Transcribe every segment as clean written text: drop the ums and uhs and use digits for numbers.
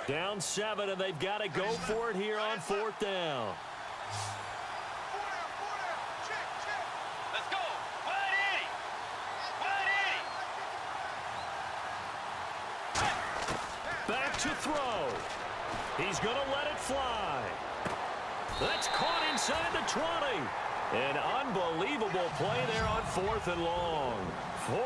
Down 7, and they've got to go for it here on 4th down. Let's go. Back to throw. He's going to let it fly. That's caught inside the 20. An unbelievable play there on 4th and long.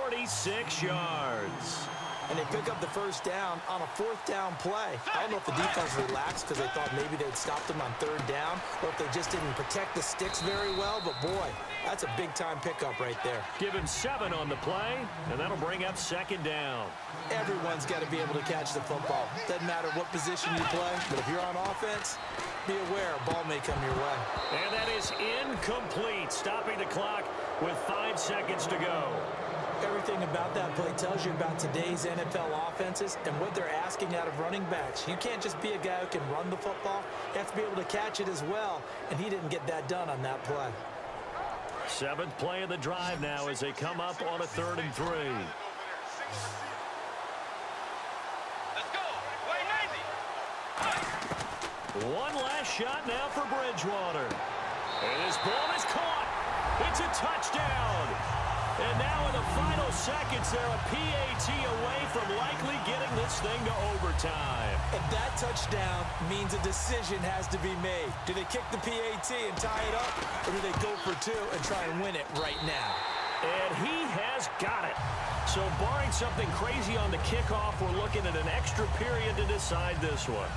46 yards. And they pick up the first down on a 4th down play. I don't know if the defense relaxed because they thought maybe they'd stop them on 3rd down, or if they just didn't protect the sticks very well. But, boy, that's a big-time pickup right there. Give him 7 on the play, and that'll bring up 2nd down. Everyone's got to be able to catch the football. Doesn't matter what position you play, but if you're on offense, be aware a ball may come your way. And that is incomplete, stopping the clock with 5 seconds to go. Everything about that play tells you about today's NFL offenses and what they're asking out of running backs. You can't just be a guy who can run the football. You have to be able to catch it as well, and he didn't get that done on that play. 7th play of the drive now as they come up on a 3rd and 3. Let's go. One last shot now for Bridgewater. And this ball is caught. It's a touchdown. And now in the final seconds, they're a PAT away from likely getting this thing to overtime. And that touchdown means a decision has to be made. Do they kick the PAT and tie it up, or do they go for 2 and try and win it right now? And he has got it. So barring something crazy on the kickoff, we're looking at an extra period to decide this one.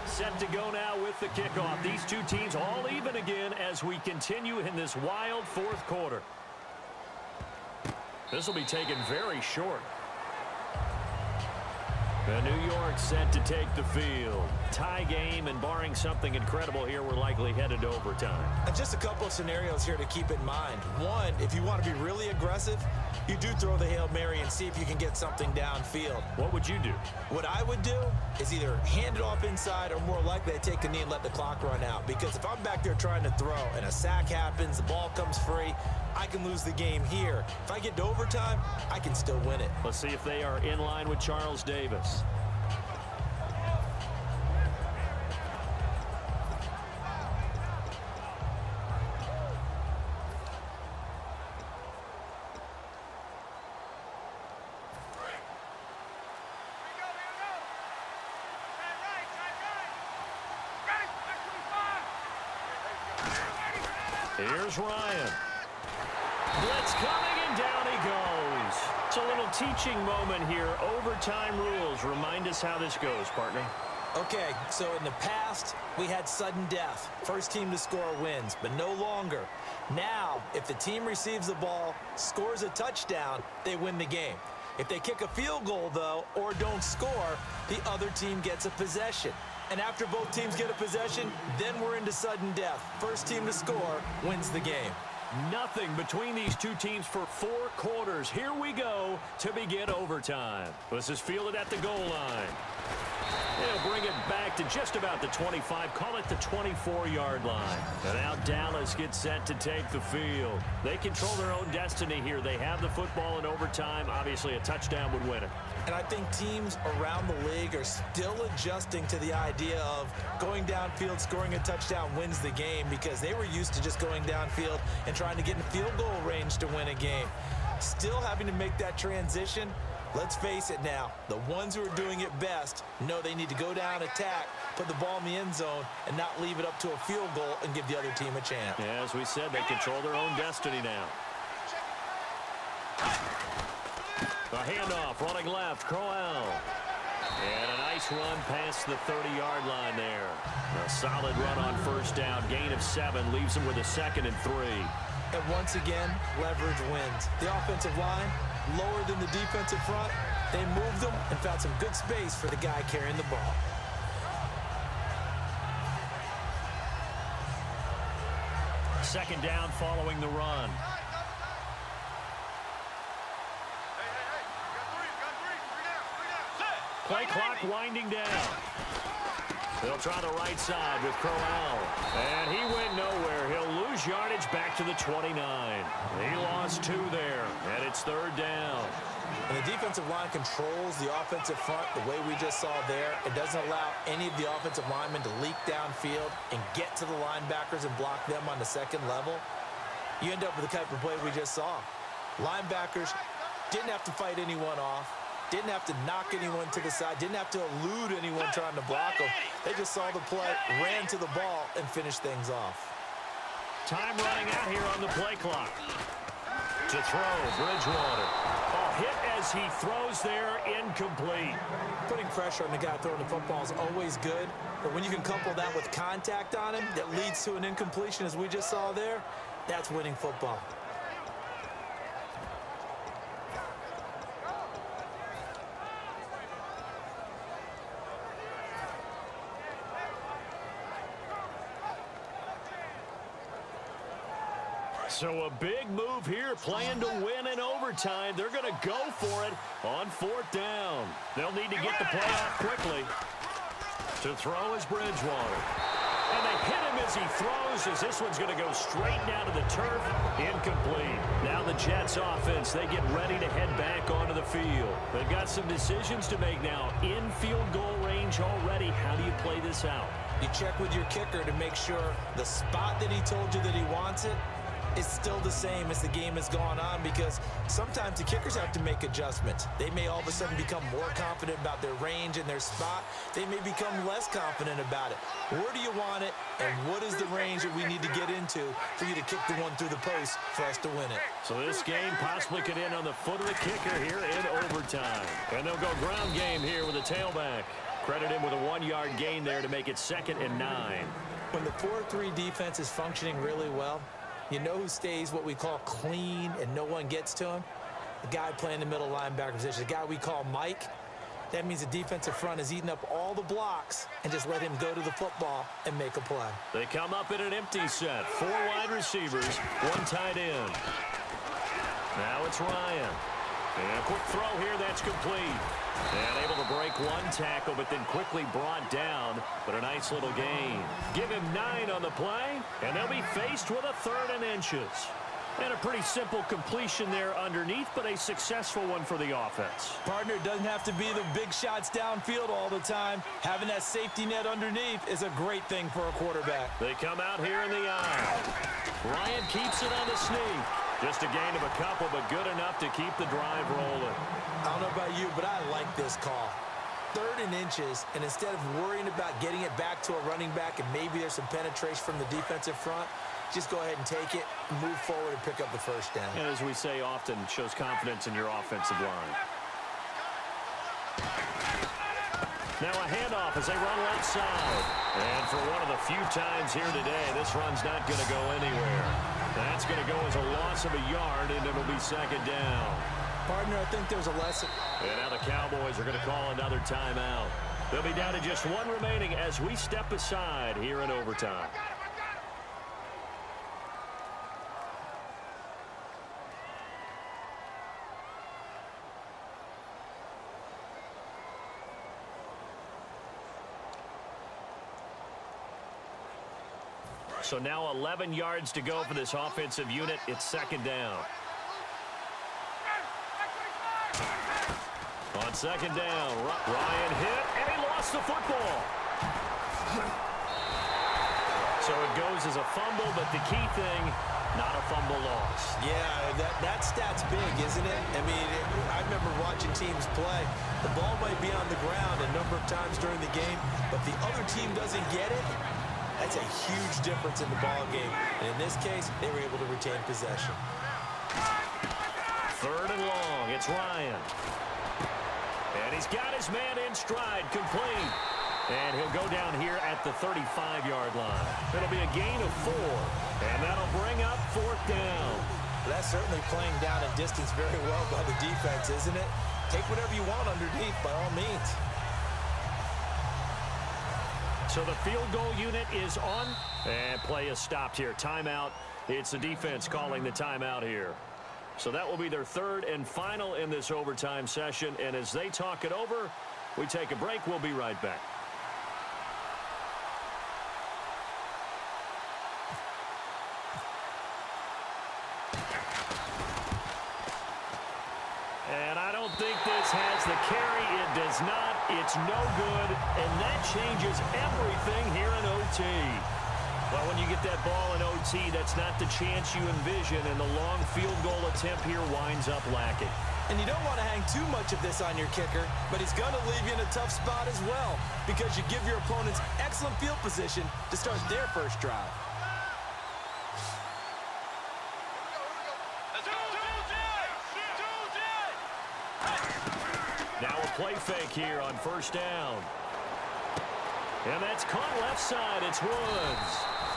Set to go now with the kickoff. These two teams all even again as we continue in this wild 4th quarter. This will be taken very short. The New York set to take the field. Tie game, and barring something incredible here, we're likely headed to overtime. And just a couple of scenarios here to keep in mind. One, if you want to be really aggressive, you do throw the Hail Mary and see if you can get something downfield. What would you do? What I would do is either hand it off inside, or more likely I take a knee and let the clock run out. Because if I'm back there trying to throw and a sack happens, the ball comes free, I can lose the game here. If I get to overtime, I can still win it. Let's see if they are in line with Charles Davis. Here's Ryan. Blitz coming, and down he goes. It's a little teaching moment here. Overtime rules. Remind us how this goes, partner. Okay, so in the past, we had sudden death. First team to score wins, but no longer. Now, if the team receives the ball, scores a touchdown, they win the game. If they kick a field goal, though, or don't score, the other team gets a possession. And after both teams get a possession, then we're into sudden death. First team to score wins the game. Nothing between these two teams for 4 quarters. Here we go to begin overtime. This is fielded at the goal line. They'll bring it back to just about the 25. Call it the 24-yard line. And now Dallas gets set to take the field. They control their own destiny here. They have the football in overtime. Obviously, a touchdown would win it. And I think teams around the league are still adjusting to the idea of going downfield, scoring a touchdown wins the game, because they were used to just going downfield and trying to get in field goal range to win a game. Still having to make that transition. Let's face it now, the ones who are doing it best know they need to go down, attack, put the ball in the end zone, and not leave it up to a field goal and give the other team a chance. Yeah, as we said, they control their own destiny now. The handoff, running left, Crowell. And a nice run past the 30-yard line there. A solid run on first down, gain of 7, leaves them with a 2nd and 3. And once again, leverage wins. The offensive line, lower than the defensive front. They moved them and found some good space for the guy carrying the ball. Second down following the run. Play clock winding down. They'll try the right side with Crowell. And he went nowhere. He'll lose yardage back to the 29. He lost 2 there, and it's 3rd down. And the defensive line controls the offensive front the way we just saw there. It doesn't allow any of the offensive linemen to leak downfield and get to the linebackers and block them on the second level. You end up with the type of play we just saw. Linebackers didn't have to fight anyone off, didn't have to knock anyone to the side, didn't have to elude anyone trying to block them. They just saw the play, ran to the ball, and finished things off. Time running out here on the play clock. To throw, Bridgewater. A hit as he throws there, incomplete. Putting pressure on the guy throwing the football is always good, but when you can couple that with contact on him that leads to an incompletion as we just saw there, that's winning football. So a big move here, playing to win in overtime. They're going to go for it on 4th down. They'll need to get the play off quickly. To throw is Bridgewater. And they hit him as he throws, as this one's going to go straight down to the turf. Incomplete. Now the Jets offense, they get ready to head back onto the field. They've got some decisions to make now. In field goal range already. How do you play this out? You check with your kicker to make sure the spot that he told you that he wants it is still the same as the game has gone on, because sometimes the kickers have to make adjustments. They may all of a sudden become more confident about their range and their spot. They may become less confident about it. Where do you want it, and what is the range that we need to get into for you to kick the one through the post for us to win it? So this game possibly could end on the foot of the kicker here in overtime. And they'll go ground game here with a tailback. Credit him with a 1-yard gain there to make it 2nd and 9. When the 4-3 defense is functioning really well, you know who stays what we call clean and no one gets to him? The guy playing the middle linebacker position, the guy we call Mike. That means the defensive front is eating up all the blocks and just let him go to the football and make a play. They come up in an empty set. 4 wide receivers, 1 tight end. Now it's Ryan. And a quick throw here, that's complete. And able to break 1 tackle, but then quickly brought down. But a nice little gain. Give him 9 on the play, and they'll be faced with a 3rd and inches. And a pretty simple completion there underneath, but a successful one for the offense. Partner, doesn't have to be the big shots downfield all the time. Having that safety net underneath is a great thing for a quarterback. They come out here in the aisle. Ryan keeps it on the sneak. Just a gain of a couple, but good enough to keep the drive rolling. I don't know about you, but I like this call. 3rd and inches, and instead of worrying about getting it back to a running back and maybe there's some penetration from the defensive front, just go ahead and take it, move forward, and pick up the 1st down. And as we say often, shows confidence in your offensive line. Now a handoff as they run right side. And for one of the few times here today, this run's not going to go anywhere. That's going to go as a loss of a yard, and it'll be 2nd down. Partner, I think there's a lesson. And now the Cowboys are going to call another timeout. They'll be down to just 1 remaining as we step aside here in overtime. So now 11 yards to go for this offensive unit. It's 2nd down. On 2nd down, Ryan hit, and he lost the football. So it goes as a fumble, but the key thing, not a fumble loss. Yeah, that stat's big, isn't it? I mean, I remember watching teams play. The ball might be on the ground a number of times during the game, but the other team doesn't get it. That's a huge difference in the ball game. And in this case, they were able to retain possession. 3rd and long, it's Ryan. And he's got his man in stride, complete. And he'll go down here at the 35-yard line. It'll be a gain of 4. And that'll bring up 4th down. That's certainly playing down in distance very well by the defense, isn't it? Take whatever you want underneath, by all means. So the field goal unit is on. And play is stopped here. Timeout. It's the defense calling the timeout here. So that will be their 3rd and final in this overtime session. And as they talk it over, we take a break. We'll be right back. This has the carry. It does not. It's no good. And that changes everything here in OT. Well, when you get that ball in OT, that's not the chance you envision, and the long field goal attempt here winds up lacking. And you don't want to hang too much of this on your kicker, but he's going to leave you in a tough spot as well because you give your opponents excellent field position to start their first drive. Now a play fake here on first down. And that's caught left side. It's Woods.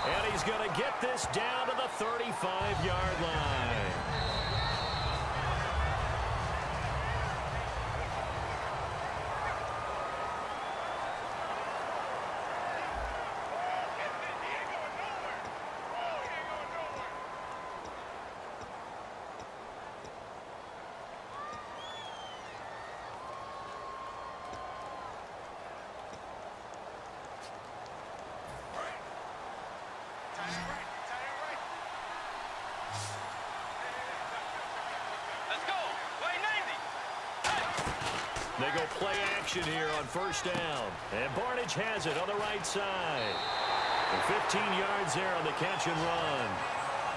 And he's going to get this down to the 35-yard line. They go play action here on first down. And Barnage has it on the right side. And 15 yards there on the catch and run.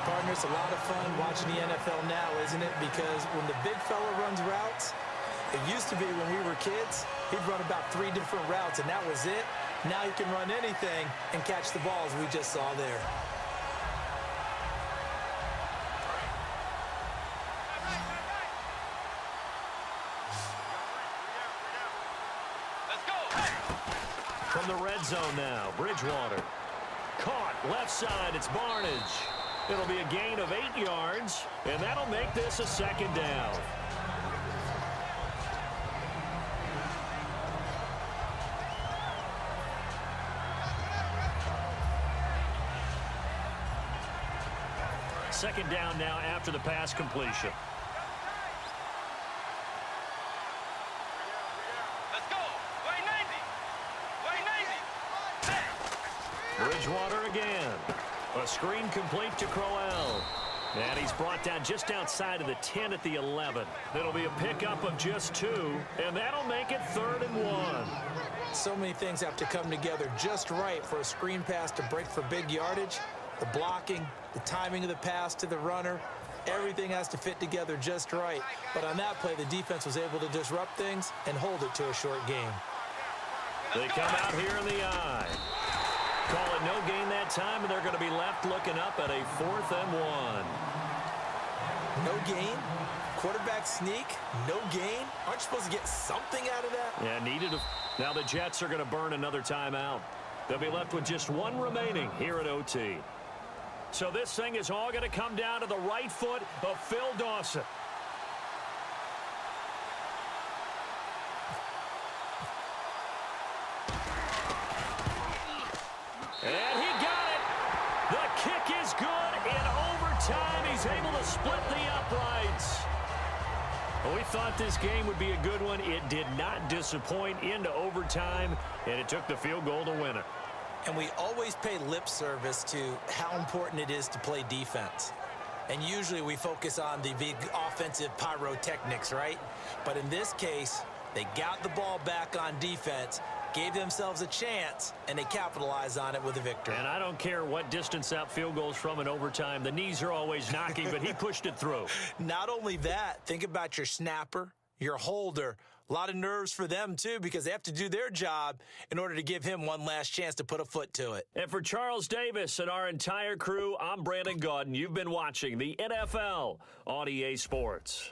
Partner, it's a lot of fun watching the NFL now, isn't it? Because when the big fella runs routes, it used to be when we were kids, he'd run about 3 different routes, and that was it. Now he can run anything and catch the balls we just saw there. From the red zone now, Bridgewater. Caught left side, it's Barnage. It'll be a gain of 8 yards, and that'll make this a second down. Second down now after the pass completion. Bridgewater again. A screen complete to Crowell. And he's brought down just outside of the 10 at the 11. It'll be a pickup of just 2, and that'll make it 3rd and 1. So many things have to come together just right for a screen pass to break for big yardage. The blocking, the timing of the pass to the runner, everything has to fit together just right. But on that play, the defense was able to disrupt things and hold it to a short game. They come out here in the eye. Call it no gain that time, and they're going to be left looking up at a 4th and 1. No gain? Quarterback sneak? No gain? Aren't you supposed to get something out of that? Yeah, needed to. Now the Jets are going to burn another timeout. They'll be left with just 1 remaining here at OT. So this thing is all going to come down to the right foot of Phil Dawson. And he got it. The kick is good. In overtime, he's able to split the uprights. Well, we thought this game would be a good one. It did not disappoint into overtime, and it took the field goal to win it. And we always pay lip service to how important it is to play defense. And usually we focus on the big offensive pyrotechnics, right? But in this case, they got the ball back on defense, gave themselves a chance, and they capitalized on it with a victory. And I don't care what distance out field goals from in overtime. The knees are always knocking, but he pushed it through. Not only that, think about your snapper, your holder. A lot of nerves for them, too, because they have to do their job in order to give him one last chance to put a foot to it. And for Charles Davis and our entire crew, I'm Brandon Gaudin. You've been watching the NFL on EA Sports.